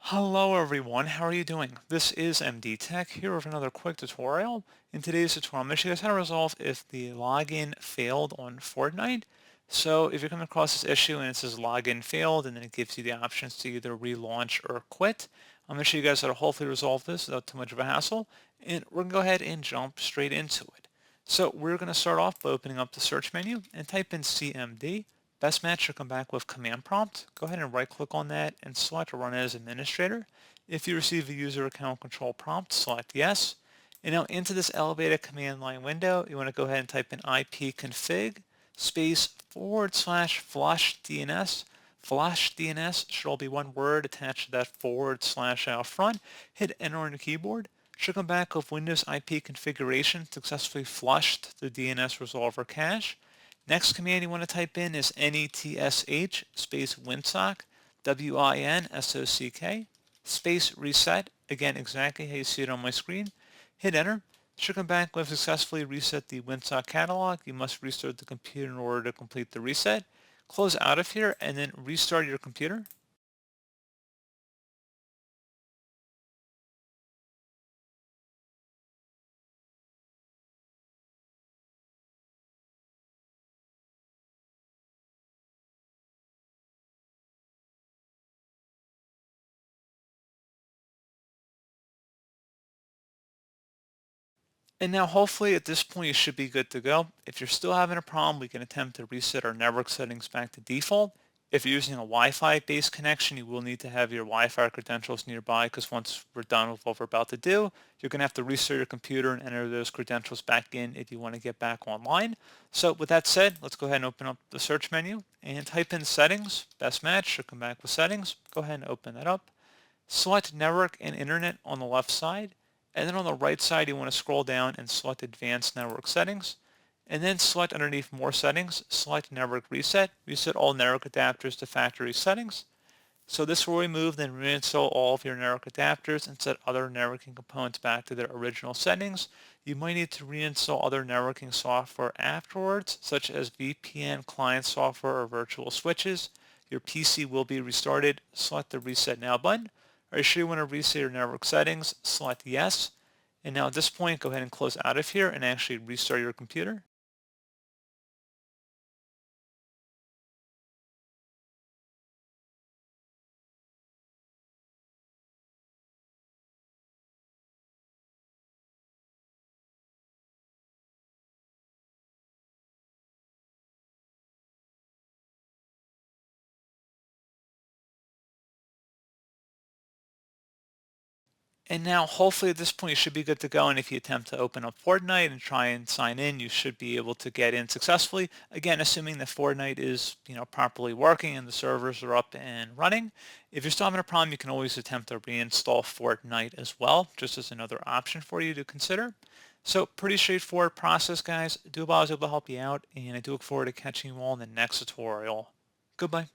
Hello everyone, how are you doing? This is MD Tech here with another quick tutorial. In today's tutorial, I'm going to show you guys how to resolve if the login failed on Fortnite. So if you come across this issue and it says login failed and then it gives you the options to either relaunch or quit, I'm going to show you guys how to hopefully resolve this without too much of a hassle. And we're going to go ahead and jump straight into it. So we're going to start off by opening up the search menu and type in CMD. Best match should come back with command prompt. Go ahead and right click on that and select run as administrator. If you receive a user account control prompt, select yes. And now into this elevated command line window, you want to go ahead and type in ipconfig space /flush DNS. Flush DNS should all be one word attached to that / out front. Hit enter on your keyboard. Should come back with Windows IP configuration successfully flushed the DNS resolver cache. Next command you want to type in is netsh space winsock, winsock, space reset, again exactly how you see it on my screen. Hit enter. Should come back with successfully reset the winsock catalog. You must restart the computer in order to complete the reset. Close out of here and then restart your computer. And now hopefully at this point you should be good to go. If you're still having a problem, we can attempt to reset our network settings back to default. If you're using a Wi-Fi based connection, you will need to have your Wi-Fi credentials nearby because once we're done with what we're about to do, you're going to have to restart your computer and enter those credentials back in if you want to get back online. So with that said, let's go ahead and open up the search menu and type in settings. Best match should come back with settings. Go ahead and open that up. Select Network and Internet on the left side, and then on the right side you want to scroll down and select Advanced Network Settings, and then select underneath More Settings, select Network Reset. Reset all network adapters to factory settings. So this will remove and reinstall all of your network adapters and set other networking components back to their original settings. You might need to reinstall other networking software afterwards, such as VPN client software or virtual switches. Your PC will be restarted. Select the Reset Now button. Are you sure you want to reset your network settings? Select Yes. And now at this point, go ahead and close out of here and actually restart your computer. And now hopefully at this point you should be good to go, and if you attempt to open up Fortnite and try and sign in, you should be able to get in successfully. Again, assuming that Fortnite is properly working and the servers are up and running. If you're still having a problem, you can always attempt to reinstall Fortnite as well, just as another option for you to consider. So pretty straightforward process, guys. I do hope I was able to help you out, and I do look forward to catching you all in the next tutorial. Goodbye.